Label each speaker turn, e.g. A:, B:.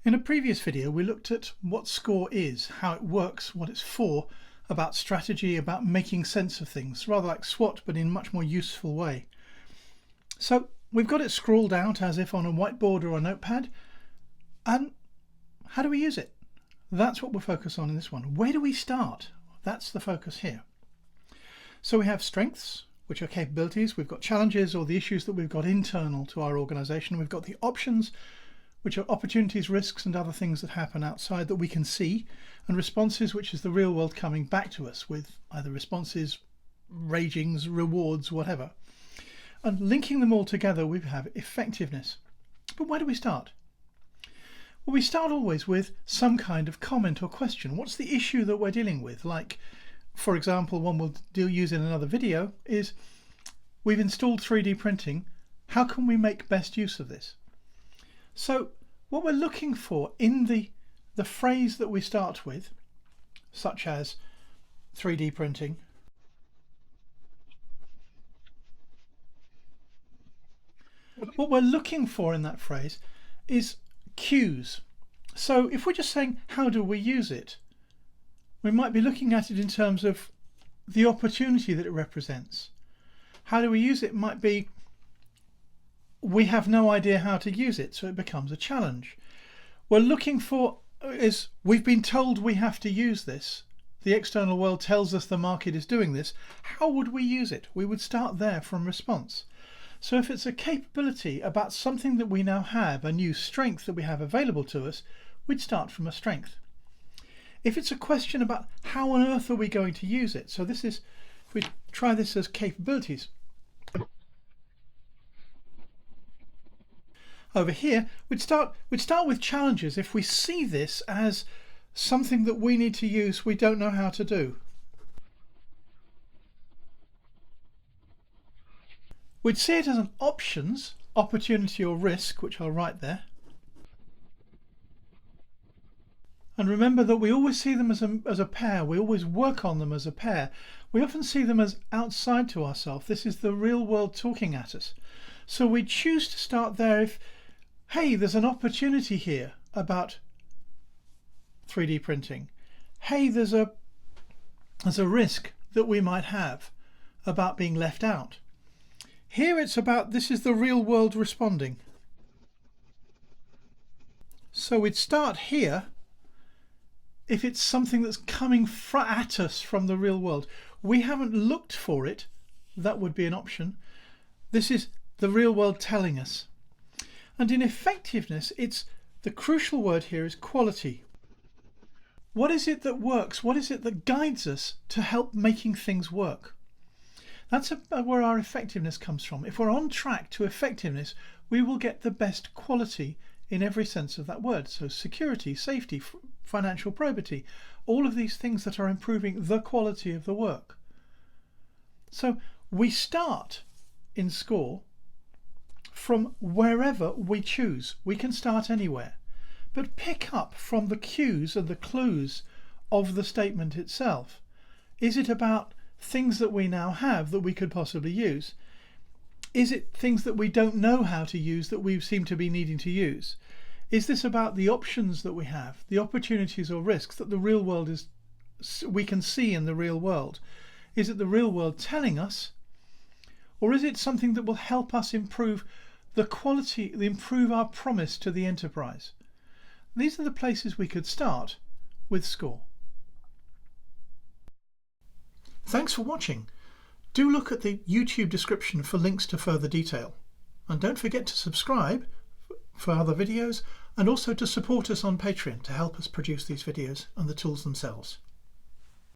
A: In a previous video, we looked at what SCORE is, how it works, what it's for, about strategy, about making sense of things, rather like SWOT, but in a much more useful way. So we've got it scrawled out as if on a whiteboard or a notepad. And how do we use it? That's what we'll focus on in this one. Where do we start? That's the focus here. So we have strengths, which are capabilities. We've got challenges, or the issues that we've got internal to our organization. We've got the options, which are opportunities, risks, and other things that happen outside that we can see, and responses, which is the real world coming back to us with either responses, ragings, rewards, whatever. And linking them all together, we have effectiveness. But where do we start? Well, we start always with some kind of comment or question. What's the issue that we're dealing with? Like, for example, one we'll use in another video is, we've installed 3D printing. How can we make best use of this? So what we're looking for in the phrase that we start with, such as 3D printing, what we're looking for in that phrase is cues. So if we're just saying, how do we use it? We might be looking at it in terms of the opportunity that it represents. How do we use it might be, we have no idea how to use it, so it becomes a challenge. We're looking for is, we've been told we have to use this. The external world tells us the market is doing this. How would we use it? We would start there from response. So if it's a capability about something that we now have, a new strength that we have available to us, we'd start from a strength. If it's a question about how on earth are we going to use it, so this is, if we try this as capabilities. Over here, we'd start with challenges if we see this as something that we need to use we don't know how to do. We'd see it as an options, opportunity or risk, which I'll write there. And remember that we always see them as a pair. We always work on them as a pair. We often see them as outside to ourselves. This is the real world talking at us. So we choose to start there if, hey, there's an opportunity here about 3D printing. Hey, there's a risk that we might have about being left out. Here it's about, this is the real world responding. So we'd start here if it's something that's coming at us from the real world. We haven't looked for it. That would be an option. This is the real world telling us. And in effectiveness, it's the crucial word here is quality. What is it that works? What is it that guides us to help making things work? That's where our effectiveness comes from. If we're on track to effectiveness, we will get the best quality in every sense of that word. So security, safety, financial probity, all of these things that are improving the quality of the work. So we start in SCORE from wherever we choose. We can start anywhere, but pick up from the cues and the clues of the statement itself. Is it about things that we now have that we could possibly use? Is it things that we don't know how to use that we seem to be needing to use? Is this about the options that we have, the opportunities or risks that the real world we can see in the real world? Is it the real world telling us, or is it something that will help us improve the quality, improve our promise to the enterprise? These are the places we could start with SCORE. Thanks for watching. Do look at the YouTube description for links to further detail. And don't forget to subscribe for other videos, and also to support us on Patreon to help us produce these videos and the tools themselves.